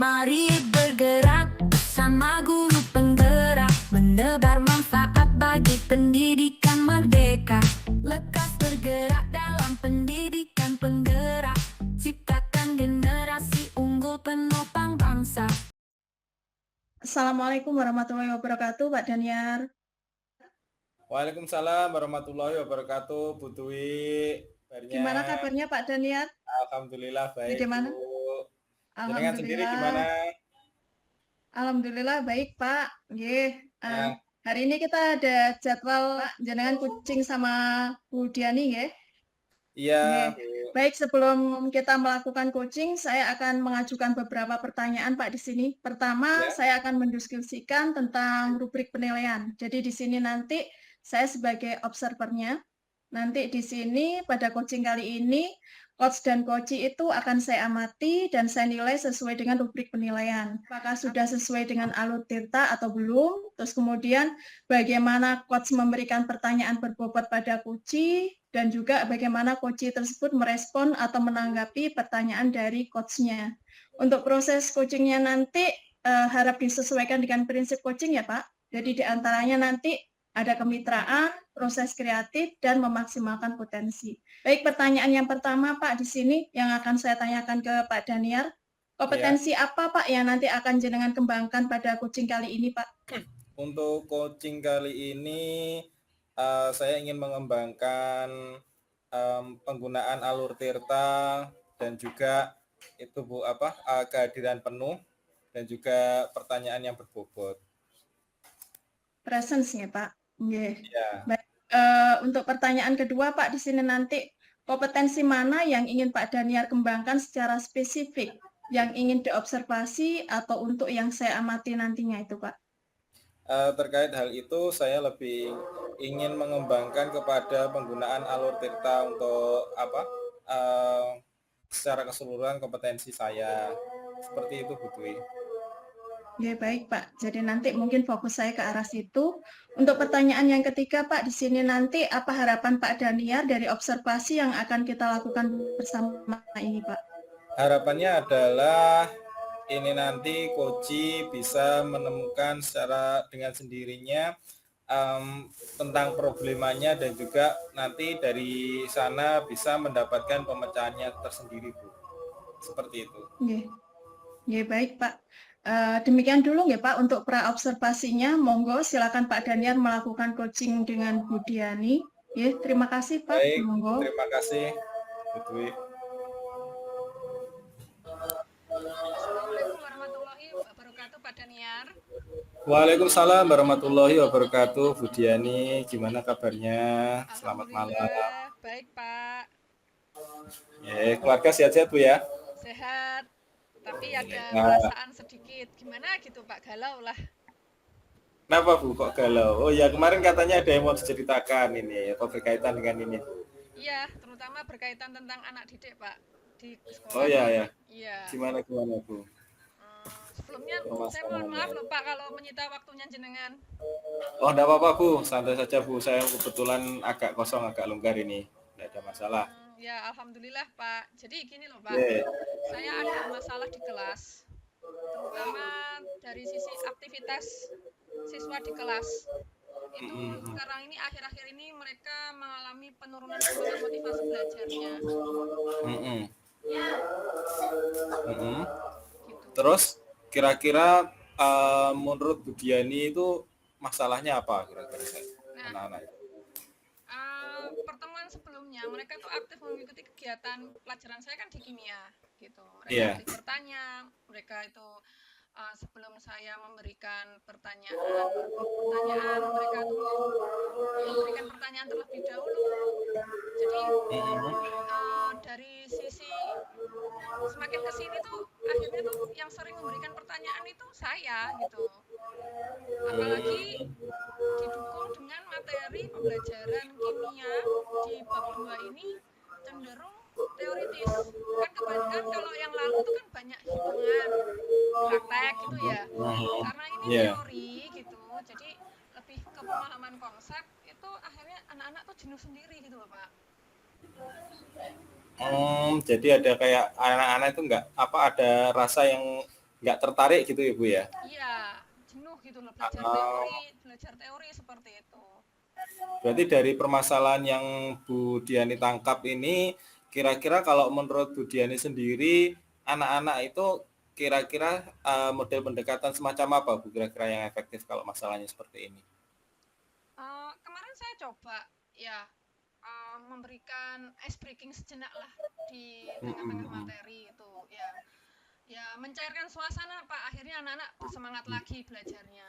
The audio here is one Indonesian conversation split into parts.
Mari bergerak bersama guru penggerak, menebar manfaat bagi pendidikan merdeka. Lekas bergerak dalam pendidikan penggerak, ciptakan generasi unggul penopang bangsa. Assalamualaikum warahmatullahi wabarakatuh, Pak Daniar. Waalaikumsalam warahmatullahi wabarakatuh, Bu Dwi. Gimana kabarnya Pak Daniar? Alhamdulillah baik, Bagaimana? Bu. Jenengan sendiri Alhamdulillah. gimana? Alhamdulillah baik, Pak. Ya. Hari ini kita ada jadwal jenengan kucing sama Bu Diani, nggih. Iya, Nggih. Bu. Baik, sebelum kita melakukan coaching, saya akan mengajukan beberapa pertanyaan, Pak, di sini. Pertama, Ya. saya akan mendiskusikan tentang rubrik penilaian. Jadi di sini nanti saya sebagai observernya. Nanti di sini pada coaching kali ini, coach dan coachee itu akan saya amati dan saya nilai sesuai dengan rubrik penilaian. Apakah sudah sesuai dengan alur tirta atau belum? Terus kemudian bagaimana coach memberikan pertanyaan berbobot pada coachee dan juga bagaimana coachee tersebut merespon atau menanggapi pertanyaan dari coachnya. Untuk proses coachingnya nanti harap disesuaikan dengan prinsip coaching ya Pak. Jadi diantaranya nanti ada kemitraan, proses kreatif, dan memaksimalkan potensi. Baik, pertanyaan yang pertama Pak di sini yang akan saya tanyakan ke Pak Daniar. Kompetensi apa Pak yang nanti akan jenengan kembangkan pada coaching kali ini Pak? Untuk coaching kali ini saya ingin mengembangkan penggunaan alur tirta dan juga itu Bu kehadiran penuh dan juga pertanyaan yang berbobot. Presence ya Pak. Nggih. Ya. Baik. Untuk pertanyaan kedua Pak di sini nanti kompetensi mana yang ingin Pak Daniar kembangkan secara spesifik yang ingin diobservasi atau untuk yang saya amati nantinya itu Pak? Terkait hal itu saya lebih ingin mengembangkan kepada penggunaan alur tirta untuk secara keseluruhan kompetensi saya seperti itu Bu Dwi. Ya, baik Pak. Jadi nanti mungkin fokus saya ke arah situ. Untuk pertanyaan yang ketiga Pak, di sini nanti apa harapan Pak Daniar dari observasi yang akan kita lakukan bersama ini Pak? Harapannya adalah ini nanti coachee bisa menemukan secara dengan sendirinya tentang problemanya dan juga nanti dari sana bisa mendapatkan pemecahannya tersendiri Bu. Seperti itu. Ya, baik Pak. Demikian dulu ya Pak untuk pra-observasinya. Monggo silakan Pak Daniar melakukan coaching dengan Bu Diani. Ya, terima kasih Pak. Baik, Monggo. terima kasih Bu Dwi. Assalamualaikum warahmatullahi wabarakatuh Pak Daniar. Waalaikumsalam warahmatullahi wabarakatuh Bu Diani. Gimana kabarnya? Selamat malam. Baik Pak. Ya, keluarga sehat-sehat Bu ya? Sehat. Tapi ada perasaan sedikit gimana gitu Pak, galau lah. Kenapa Bu kok galau? Oh ya kemarin katanya ada yang mau diceritakan ini atau berkaitan dengan ini. Iya, terutama berkaitan tentang anak didik Pak di sekolah. Oh ya. Iya. Gimana Bu? Sebelumnya saya mohon maaf loh Pak kalau menyita waktunya jenengan. Oh enggak apa-apa Bu, santai saja Bu. Saya kebetulan agak kosong, agak longgar ini. Enggak ada masalah. Ya alhamdulillah Pak. Jadi gini loh Pak, saya ada masalah di kelas, terutama dari sisi aktivitas siswa di kelas. Itu sekarang ini akhir-akhir ini mereka mengalami penurunan semangat motivasi belajarnya. Gitu. Terus kira-kira menurut Bu Diani itu masalahnya apa kira-kira anak-anak itu? Pertemuan sebelumnya mereka tuh aktif mengikuti kegiatan pelajaran saya kan di kimia gitu. Mereka aktif bertanya, mereka itu sebelum saya memberikan pertanyaan mereka tuh memberikan pertanyaan terlebih dahulu. Jadi dari sisi semakin kesini tuh akhirnya tuh yang sering memberikan pertanyaan itu saya gitu. Apalagi didukung dengan materi pembelajaran kimia di bab 2 ini cenderung teoritis. Kan kebanyakan kalau yang lalu itu kan banyak hitungan, praktek gitu ya. Karena ini teori gitu, jadi lebih ke pemahaman konsep itu akhirnya anak-anak tuh jenuh sendiri gitu loh Pak. Jadi ada kayak anak-anak itu ada rasa yang nggak tertarik gitu ya Bu ya? Iya, jenuh gitu loh Oh, belajar teori seperti itu. berarti dari permasalahan yang Bu Diani tangkap ini, kira-kira kalau menurut Bu Diani sendiri, anak-anak itu kira-kira model pendekatan semacam apa Bu kira-kira yang efektif kalau masalahnya seperti ini? Kemarin saya coba ya memberikan ice breaking sejenak lah di tengah-tengah Mm-mm. materi itu ya. Ya mencairkan suasana Pak, akhirnya anak-anak bersemangat lagi belajarnya.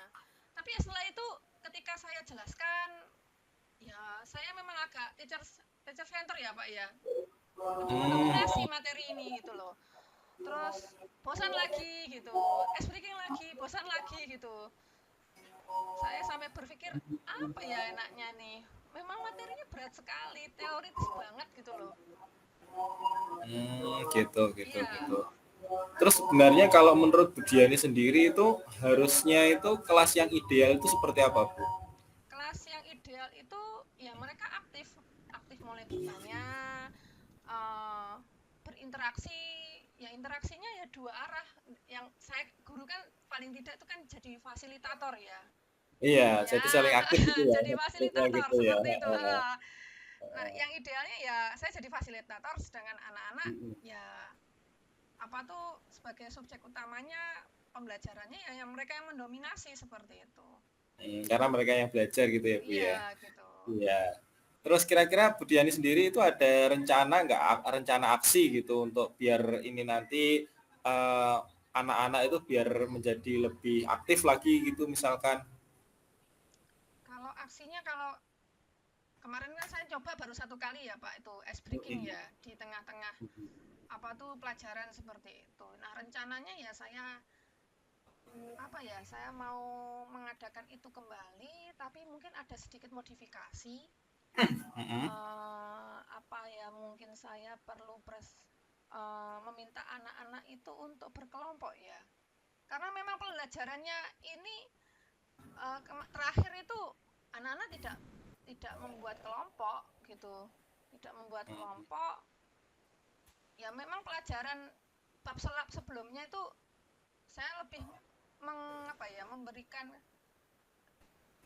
Tapi ya setelah itu ketika saya jelaskan, ya saya memang agak teacher teacher center ya Pak ya. Lebih mendominasi Hmm, materi ini gitu loh. Terus bosan lagi gitu, ice breaking lagi, bosan lagi gitu. Saya sampai berpikir apa ya enaknya nih. Memang materinya berat sekali, teoritis banget gitu loh. gitu, gitu, Iya, gitu. Terus sebenarnya kalau menurut Bu Diani sendiri itu harusnya itu kelas yang ideal itu seperti apa Bu? kelas yang ideal itu ya mereka aktif, aktif mulai bertanya, uh, berinteraksi. Ya interaksinya ya dua arah. Yang saya guru kan paling tidak itu kan jadi fasilitator ya. Iya, Ya, jadi saling aktif gitu ya, jadi aktifnya fasilitator gitu ya. seperti itu. Nah, yang idealnya ya saya jadi fasilitator, sedangkan anak-anak ya apa tuh sebagai subjek utamanya pembelajarannya ya yang mereka yang mendominasi seperti itu. Karena mereka yang belajar gitu ya Bu ya. Iya gitu. Iya. Terus kira-kira Bu Diani sendiri itu ada rencana nggak, rencana aksi gitu untuk biar ini nanti eh, anak-anak itu biar menjadi lebih aktif lagi gitu misalkan. Kalau aksinya kalau kemarin kan saya coba baru satu kali ya Pak itu ice breaking ya di tengah-tengah apa tuh pelajaran seperti itu. Nah rencananya ya saya apa ya saya mau mengadakan itu kembali tapi mungkin ada sedikit modifikasi. Apa ya mungkin saya perlu meminta anak-anak itu untuk berkelompok ya karena memang pembelajarannya ini terakhir itu anak-anak tidak membuat kelompok gitu tidak membuat kelompok ya memang pelajaran bab selap sebelumnya itu saya lebih memberikan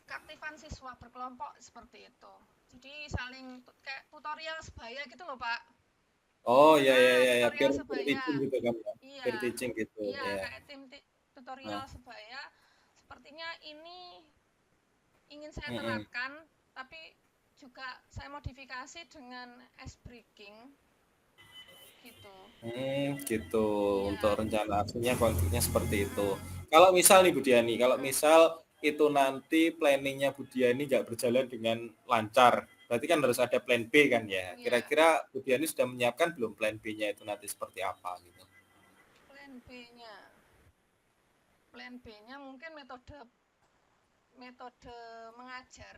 keaktifan siswa berkelompok seperti itu jadi saling kayak tutorial sebaya gitu loh Pak. Oh ya ya ya ya, Tutorial peer sebaya. teaching gitu kan ya. Iya. Peer teaching gitu Iya, ya. kayak tim tutorial Nah, sebaya. Sepertinya ini ingin saya mm-mm. terapkan, tapi juga saya modifikasi dengan ice breaking gitu. Gitu untuk Iya. rencana aksinya konkretnya seperti itu. Mm-mm. Kalau misal nih Bu Diani, kalau Mm-mm. misal itu nanti planningnya Bu Diani nggak berjalan dengan lancar, berarti kan harus ada plan B kan ya. Iya. Kira-kira Bu Diani sudah menyiapkan belum plan B-nya itu nanti seperti apa gitu? Plan B-nya. Plan B-nya mungkin metode metode mengajar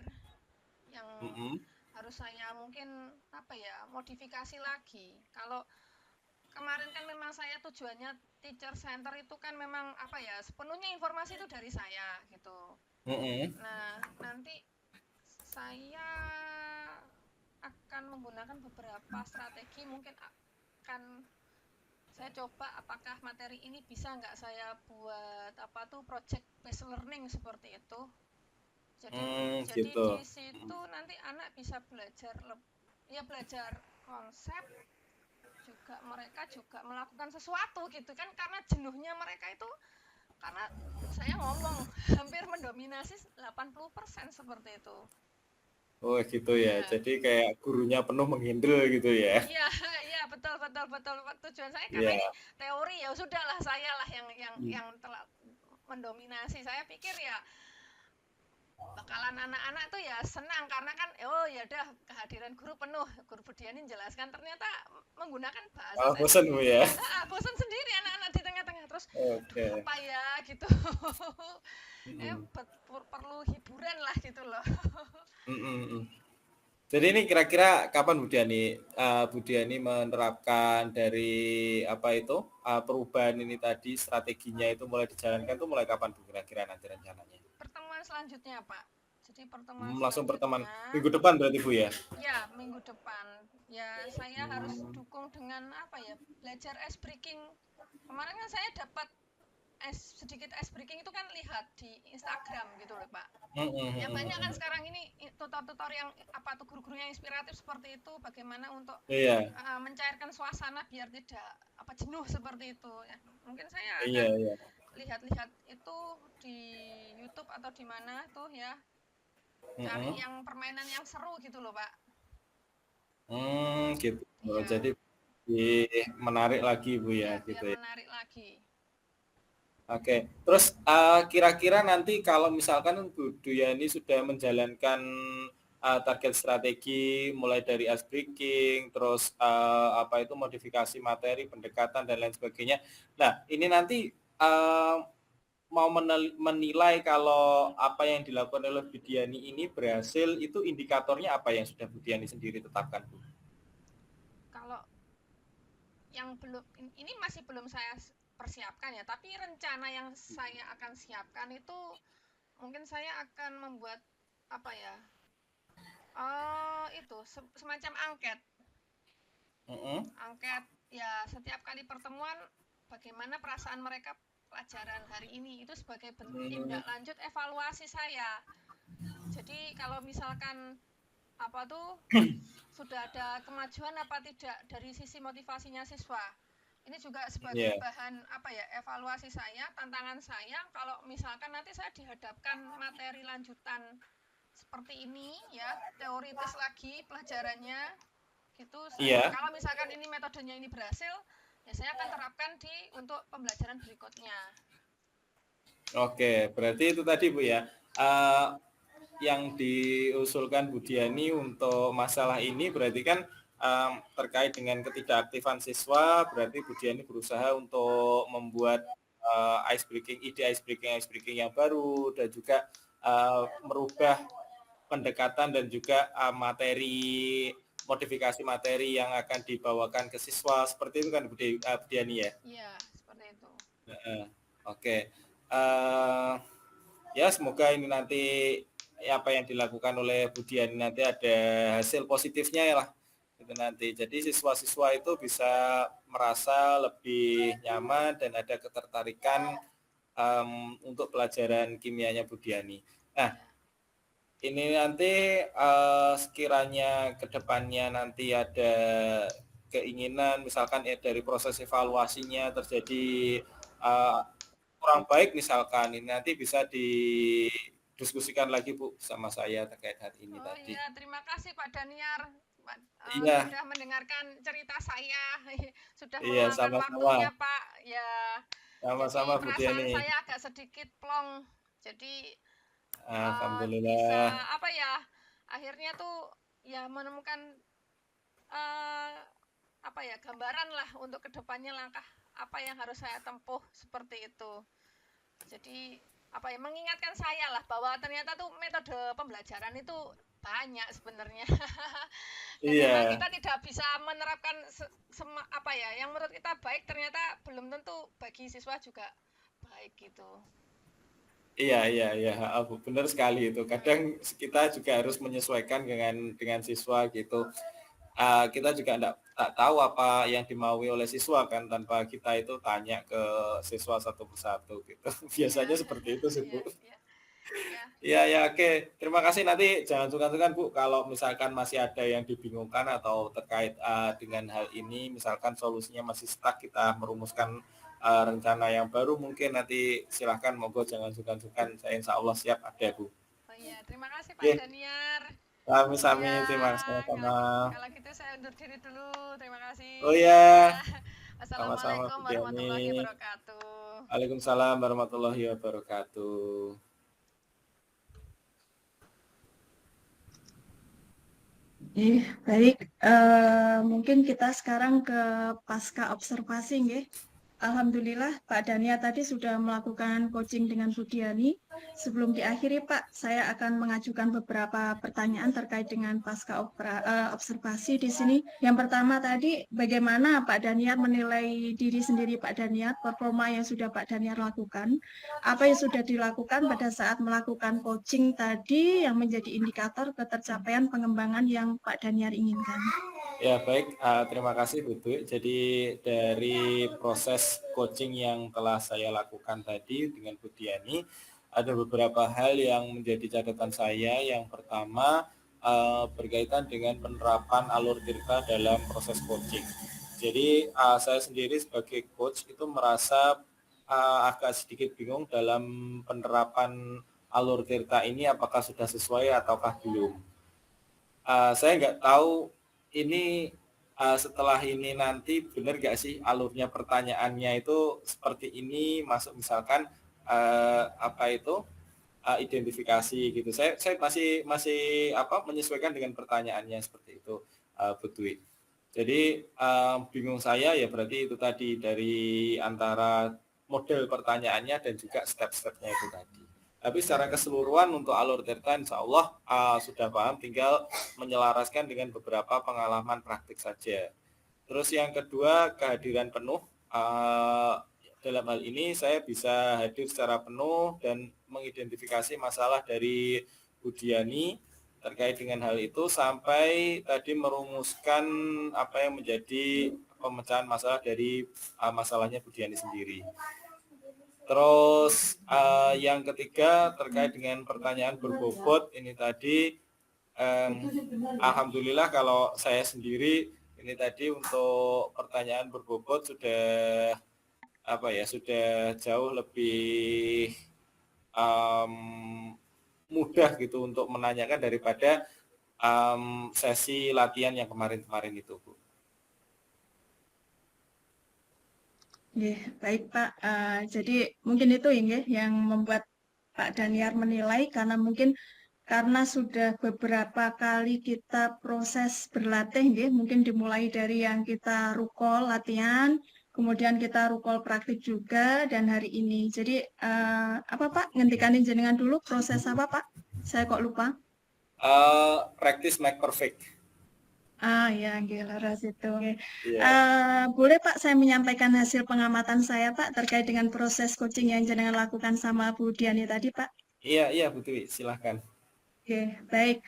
yang Mm-mm. harus saya mungkin modifikasi lagi. Kalau kemarin kan memang saya tujuannya teacher center itu kan memang sepenuhnya informasi itu dari saya gitu. Mm-mm. Nah, nanti saya akan menggunakan beberapa strategi mungkin akan saya coba apakah materi ini bisa nggak saya buat project based learning seperti itu. Jadi Gitu. di situ nanti anak bisa belajar konsep juga mereka juga melakukan sesuatu gitu kan karena jenuhnya mereka itu karena saya ngomong hampir mendominasi 80% seperti itu. Oh gitu ya. Iya. Jadi kayak gurunya penuh menghindar gitu ya. Iya, iya betul betul betul. Tujuan saya karena Iya. ini teori ya sudahlah saya lah yang telah mendominasi. Saya pikir ya bakalan anak-anak tuh ya senang karena kan oh ya udah kehadiran guru penuh guru Budiani menjelaskan ternyata menggunakan bahasa Oh, saya bosan Bu sendiri ya. bosan sendiri anak-anak di tengah-tengah terus Oke. apa ya gitu perlu hiburan lah gitu loh. Mm-mm. Jadi ini kira-kira kapan Bu Diani menerapkan dari apa itu perubahan ini tadi strateginya itu mulai dijalankan tuh mulai kapan Bu kira-kira nanti rencananya? Pertemuan selanjutnya Pak jadi pertemuan Langsung pertemuan selanjutnya minggu depan berarti Bu ya? ya minggu depan ya saya harus dukung dengan belajar ice breaking kemarin kan saya dapat sedikit ice breaking itu kan lihat di Instagram gitu loh Pak. Mhm, Ya banyak kan mhm. sekarang ini tutor-tutor yang apa tuh guru-guru yang inspiratif seperti itu, bagaimana untuk Iya, mencairkan suasana biar tidak apa jenuh seperti itu ya. Mungkin saya iya, akan iya. lihat-lihat itu di YouTube atau di mana tuh ya, cari Mhm. yang permainan yang seru gitu loh Pak. Gitu. Iya, Jadi lebih menarik lagi Bu ya, iya gitu biar ya. menarik lagi. Oke, terus kira-kira nanti kalau misalkan Bu Duyani sudah menjalankan target strategi mulai dari ice breaking, terus apa itu modifikasi materi, pendekatan dan lain sebagainya. Nah, ini nanti mau menilai kalau apa yang dilakukan oleh Bu Diani ini berhasil, itu indikatornya apa yang sudah Bu Diani sendiri tetapkan, Bu? Kalau yang belum ini masih belum saya persiapkan ya, tapi rencana yang saya akan siapkan itu mungkin saya akan membuat apa ya? Itu semacam angket. Mm-mm. Angket ya setiap kali pertemuan bagaimana perasaan mereka pelajaran hari ini itu sebagai tindak lanjut evaluasi saya. Jadi kalau misalkan apa tuh sudah ada kemajuan apa tidak dari sisi motivasinya siswa. Ini juga sebagai Iya. bahan apa ya evaluasi saya, tantangan saya kalau misalkan nanti saya dihadapkan materi lanjutan seperti ini ya, teoritis lagi pelajarannya gitu. Iya. Kalau misalkan ini metodenya ini berhasil, ya saya akan terapkan di untuk pembelajaran berikutnya. Oke, berarti itu tadi Bu ya. Eh, yang diusulkan Bu Diani untuk masalah ini berarti kan terkait dengan ketidakaktifan siswa, berarti Bu Diani berusaha untuk membuat ice breaking yang baru dan juga merubah pendekatan dan juga materi modifikasi materi yang akan dibawakan ke siswa seperti itu kan Bu Diani ya. Iya, seperti itu. Oke. Ya semoga ini nanti apa yang dilakukan oleh Bu Diani nanti ada hasil positifnya ya lah itu nanti. Jadi siswa-siswa itu bisa merasa lebih nyaman dan ada ketertarikan untuk pelajaran kimianya Bu Diani. Nah, ini nanti sekiranya ke depannya nanti ada keinginan misalkan ya dari proses evaluasinya terjadi kurang baik misalkan ini nanti bisa didiskusikan lagi Bu sama saya terkait hal ini tadi. Iya, terima kasih Pak Daniar. Iya. Sudah mendengarkan cerita saya, sudah Iya, meluangkan sama-sama. waktunya Pak. Ya, Sama-sama jadi Bu perasaan Diani. saya agak sedikit plong. Jadi bisa Alhamdulillah. apa ya? Akhirnya tuh ya menemukan apa ya gambaran lah untuk kedepannya langkah apa yang harus saya tempuh seperti itu. Jadi apa ya mengingatkan saya lah bahwa ternyata tuh metode pembelajaran itu banyak sebenarnya. Dan memang Iya. kita tidak bisa menerapkan apa ya yang menurut kita baik ternyata belum tentu bagi siswa juga baik gitu. Iya, Bu. Benar sekali itu. Kadang kita juga harus menyesuaikan dengan siswa gitu. Kita juga enggak tahu apa yang dimaui oleh siswa kan tanpa kita itu tanya ke siswa satu persatu gitu. Iya, Biasanya seperti itu sih iya, Bu. iya, iya. Iya, oke. Terima kasih nanti jangan sungkan-sungkan Bu kalau misalkan masih ada yang dibingungkan atau terkait dengan hal ini, misalkan solusinya masih stuck kita merumuskan rencana yang baru mungkin nanti silahkan monggo jangan sungkan-sungkan. Saya insya Allah siap ada Bu. Oh iya, terima kasih Pak Oke, Daniar. sami-sami Ya, terima kasih sama. kalau gitu saya undur diri dulu. Terima Oh kasih. ya, Ya. sama-sama Wassalamualaikum Bu warahmatullahi Diani. wabarakatuh. Waalaikumsalam warahmatullahi wabarakatuh. Baik. Mungkin kita sekarang ke pasca observasi, nggih. Alhamdulillah Pak Dania tadi sudah melakukan coaching dengan Bu Diani. Sebelum diakhiri Pak, saya akan mengajukan beberapa pertanyaan terkait dengan observasi di sini. Yang pertama tadi, bagaimana Pak Daniar menilai diri sendiri Pak Daniar, performa yang sudah Pak Daniar lakukan, apa yang sudah dilakukan pada saat melakukan coaching tadi yang menjadi indikator ketercapaian pengembangan yang Pak Daniar inginkan. Ya baik, terima kasih Bu Dwi. Jadi dari proses coaching yang telah saya lakukan tadi dengan Bu Diani, ada beberapa hal yang menjadi catatan saya. Yang pertama berkaitan dengan penerapan alur tirta dalam proses coaching. Jadi saya sendiri sebagai coach itu merasa agak sedikit bingung dalam penerapan alur tirta ini apakah sudah sesuai ataukah belum. Saya nggak tahu ini setelah ini nanti benar nggak sih alurnya pertanyaannya itu seperti ini, masuk misalkan identifikasi gitu. Saya masih menyesuaikan dengan pertanyaannya seperti itu, Bu Dwi. Jadi bingung saya ya berarti itu tadi dari antara model pertanyaannya dan juga step-stepnya itu tadi. Tapi secara keseluruhan untuk alur tirta insya Allah sudah paham, tinggal menyelaraskan dengan beberapa pengalaman praktik saja. Terus yang kedua, kehadiran penuh. Dalam hal ini saya bisa hadir secara penuh dan mengidentifikasi masalah dari Bu Diani terkait dengan hal itu sampai tadi merumuskan apa yang menjadi pemecahan masalah dari masalahnya Bu Diani sendiri. Terus yang ketiga terkait dengan pertanyaan berbobot ini tadi, alhamdulillah kalau saya sendiri ini tadi untuk pertanyaan berbobot sudah sudah jauh lebih mudah gitu untuk menanyakan daripada sesi latihan yang kemarin-kemarin itu, Bu. Baik Pak, jadi mungkin itu yang membuat Pak Daniar menilai karena sudah beberapa kali kita proses berlatih, mungkin dimulai dari yang kita rukol latihan, kemudian kita rukol praktik juga, dan hari ini. Jadi apa Pak, ngentikanin jenengan dulu proses apa Pak? Saya kok lupa. Practice make perfect. Ya, laras itu. Boleh Pak saya menyampaikan hasil pengamatan saya Pak terkait dengan proses coaching yang jenengan lakukan sama Bu Diani tadi Pak? Iya Bu Dwi, silahkan. Baik.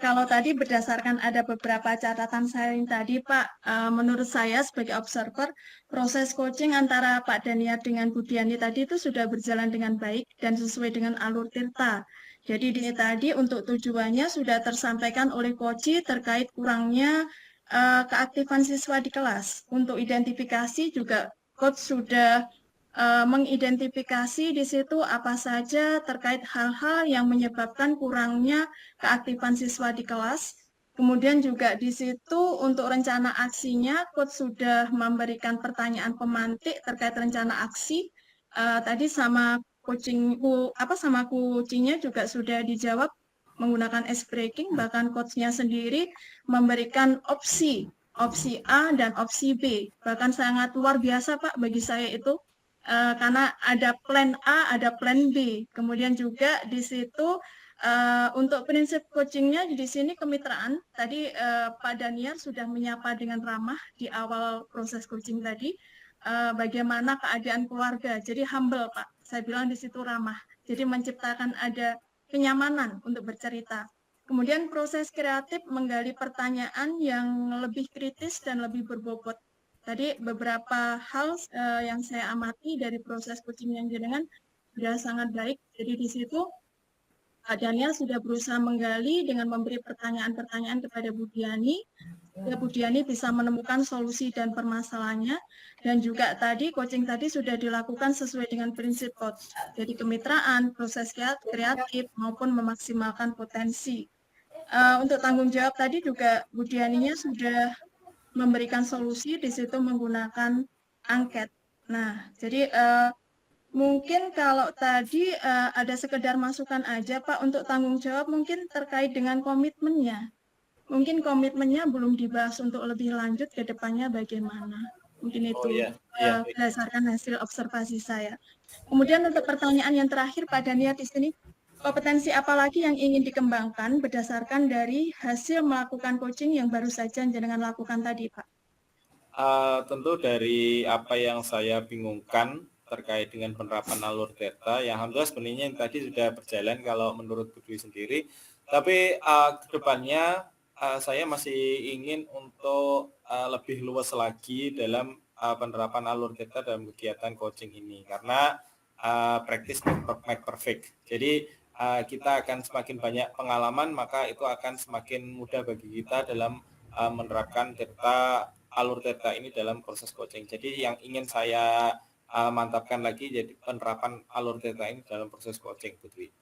Kalau tadi berdasarkan ada beberapa catatan saya yang tadi Pak, menurut saya sebagai observer, proses coaching antara Pak Daniar dengan Bu Diani tadi itu sudah berjalan dengan baik dan sesuai dengan alur tirta. Jadi ini tadi untuk tujuannya sudah tersampaikan oleh Koci terkait kurangnya keaktifan siswa di kelas. Untuk identifikasi juga Coach sudah mengidentifikasi di situ apa saja terkait hal-hal yang menyebabkan kurangnya keaktifan siswa di kelas. Kemudian juga di situ untuk rencana aksinya, Coach sudah memberikan pertanyaan pemantik terkait rencana aksi. Tadi sama coachingnya juga sudah dijawab menggunakan ice breaking, bahkan coachnya sendiri memberikan opsi A dan opsi B, bahkan sangat luar biasa Pak bagi saya itu, karena ada plan A, ada plan B, kemudian juga di situ untuk prinsip coachingnya di sini kemitraan. Tadi Pak Daniar sudah menyapa dengan ramah di awal proses coaching tadi. Bagaimana keadaan keluarga, jadi humble Pak, saya bilang di situ ramah, jadi menciptakan ada kenyamanan untuk bercerita. Kemudian proses kreatif menggali pertanyaan yang lebih kritis dan lebih berbobot. Tadi beberapa hal yang saya amati dari proses coaching yang jenengan sudah sangat baik, jadi di situ Pak Daniel sudah berusaha menggali dengan memberi pertanyaan-pertanyaan kepada Bu Diani, sehingga Bu Diani bisa menemukan solusi dan permasalahannya, dan juga tadi coaching tadi sudah dilakukan sesuai dengan prinsip coach, jadi kemitraan, proses kreatif maupun memaksimalkan potensi. Untuk tanggung jawab tadi juga Bu Dianinya sudah memberikan solusi di situ menggunakan angket. Nah, jadi mungkin kalau tadi ada sekedar masukan aja Pak untuk tanggung jawab mungkin terkait dengan komitmennya. Mungkin komitmennya belum dibahas untuk lebih lanjut ke depannya bagaimana. Mungkin Oh itu iya, iya. berdasarkan hasil observasi saya. Kemudian untuk pertanyaan yang terakhir Pak Daniel di sini, kompetensi apa lagi yang ingin dikembangkan berdasarkan dari hasil melakukan coaching yang baru saja jenengan lakukan tadi, Pak? Tentu dari apa yang saya bingungkan terkait dengan penerapan alur data, yang alhamdulillah sebenarnya yang tadi sudah berjalan kalau menurut Bu Dwi sendiri. Tapi ke depannya saya masih ingin untuk lebih luas lagi dalam penerapan alur data dalam kegiatan coaching ini, karena practice make perfect. Jadi kita akan semakin banyak pengalaman, maka itu akan semakin mudah bagi kita dalam menerapkan alur data ini dalam proses coaching. Jadi yang ingin saya mantapkan lagi jadi penerapan alur data ini dalam proses coaching, Putri.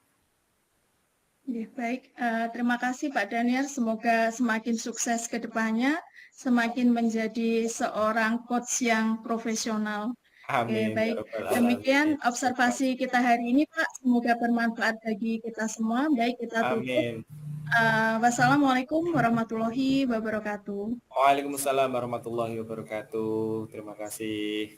Ya, baik, terima kasih Pak Daniel. Semoga semakin sukses ke depannya, semakin menjadi seorang coach yang profesional. Oke, Amin. baik. Demikian observasi kita hari ini, Pak. Semoga bermanfaat bagi kita semua. Baik, kita tutup. Amin. Wassalamualaikum warahmatullahi wabarakatuh. Waalaikumsalam warahmatullahi wabarakatuh. Terima kasih.